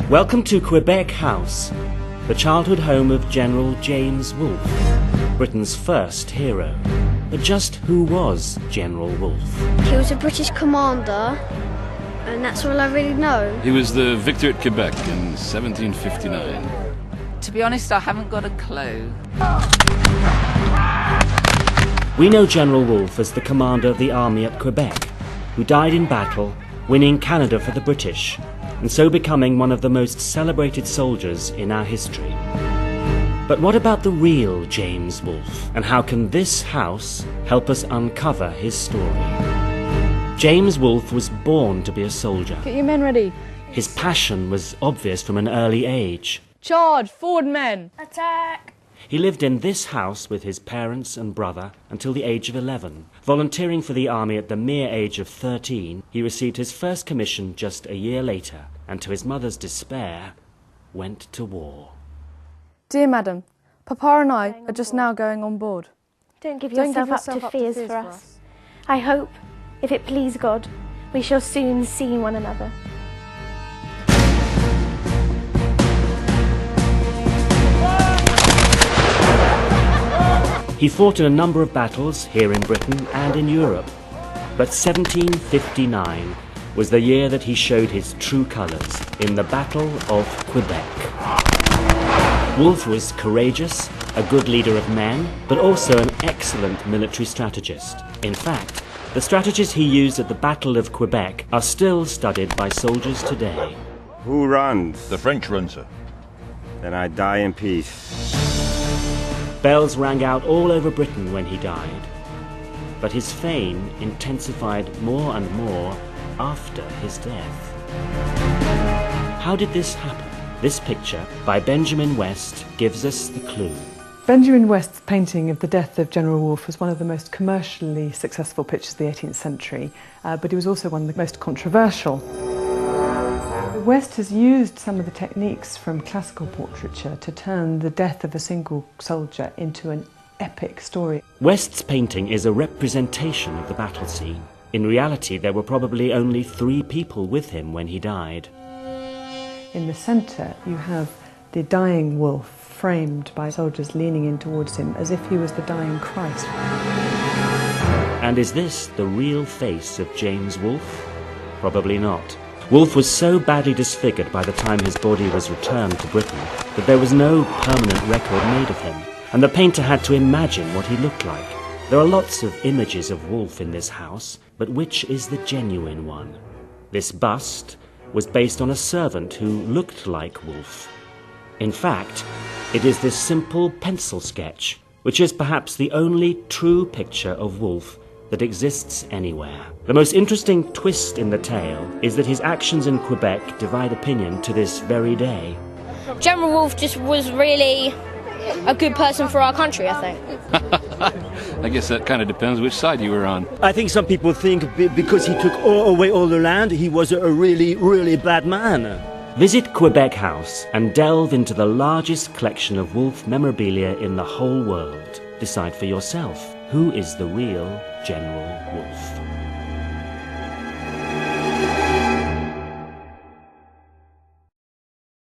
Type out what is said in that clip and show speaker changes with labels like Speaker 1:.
Speaker 1: Welcome to Quebec House, the childhood home of General James Wolfe, Britain's first hero. But just who was General Wolfe?
Speaker 2: He was a British commander, and that's all I really know.
Speaker 3: He was the victor at Quebec in 1759.
Speaker 4: To be honest, I haven't got a clue.
Speaker 1: We know General Wolfe as the commander of the army at Quebec, who died in battle, winning Canada for the British, and so becoming one of the most celebrated soldiers in our history. But what about the real James Wolfe, and how can this house help us uncover his story? James Wolfe was born to be a soldier.
Speaker 5: Get your men ready.
Speaker 1: His passion was obvious from an early age.
Speaker 5: Charge! Forward, men!
Speaker 2: Attack!
Speaker 1: He lived in this house with his parents and brother until the age of 11. Volunteering for the army at the mere age of 13, he received his first commission just a year later, and to his mother's despair, went to war.
Speaker 5: Dear madam, Papa and I are just now going on board.
Speaker 6: Don't give yourself up to fears for us. I hope, if it please God, we shall soon see one another.
Speaker 1: He fought in a number of battles here in Britain and in Europe, but 1759 was the year that he showed his true colours in the Battle of Quebec. Wolfe was courageous, a good leader of men, but also an excellent military strategist. In fact, the strategies he used at the Battle of Quebec are still studied by soldiers today.
Speaker 7: Who runs?
Speaker 8: The French run, sir.
Speaker 7: Then I die in peace.
Speaker 1: Bells rang out all over Britain when he died, but his fame intensified more and more after his death. How did this happen? This picture by Benjamin West gives us the clue.
Speaker 9: Benjamin West's painting of the death of General Wolfe was one of the most commercially successful pictures of the 18th century, but it was also one of the most controversial. West has used some of the techniques from classical portraiture to turn the death of a single soldier into an epic story.
Speaker 1: West's painting is a representation of the battle scene. In reality, there were probably only 3 people with him when he died.
Speaker 9: In the centre, you have the dying Wolfe framed by soldiers leaning in towards him as if he was the dying Christ.
Speaker 1: And is this the real face of James Wolfe? Probably not. Wolfe was so badly disfigured by the time his body was returned to Britain that there was no permanent record made of him, and the painter had to imagine what he looked like. There are lots of images of Wolfe in this house, but which is the genuine one? This bust was based on a servant who looked like Wolfe. In fact, it is this simple pencil sketch, which is perhaps the only true picture of Wolfe that exists anywhere. The most interesting twist in the tale is that his actions in Quebec divide opinion to this very day.
Speaker 2: General Wolfe just was really a good person for our country, I think.
Speaker 3: I guess that kind of depends which side you were on.
Speaker 10: I think some people think because he took away all the land, he was a really, really bad man.
Speaker 1: Visit Quebec House and delve into the largest collection of Wolfe memorabilia in the whole world. Decide for yourself, who is the real General Wolfe?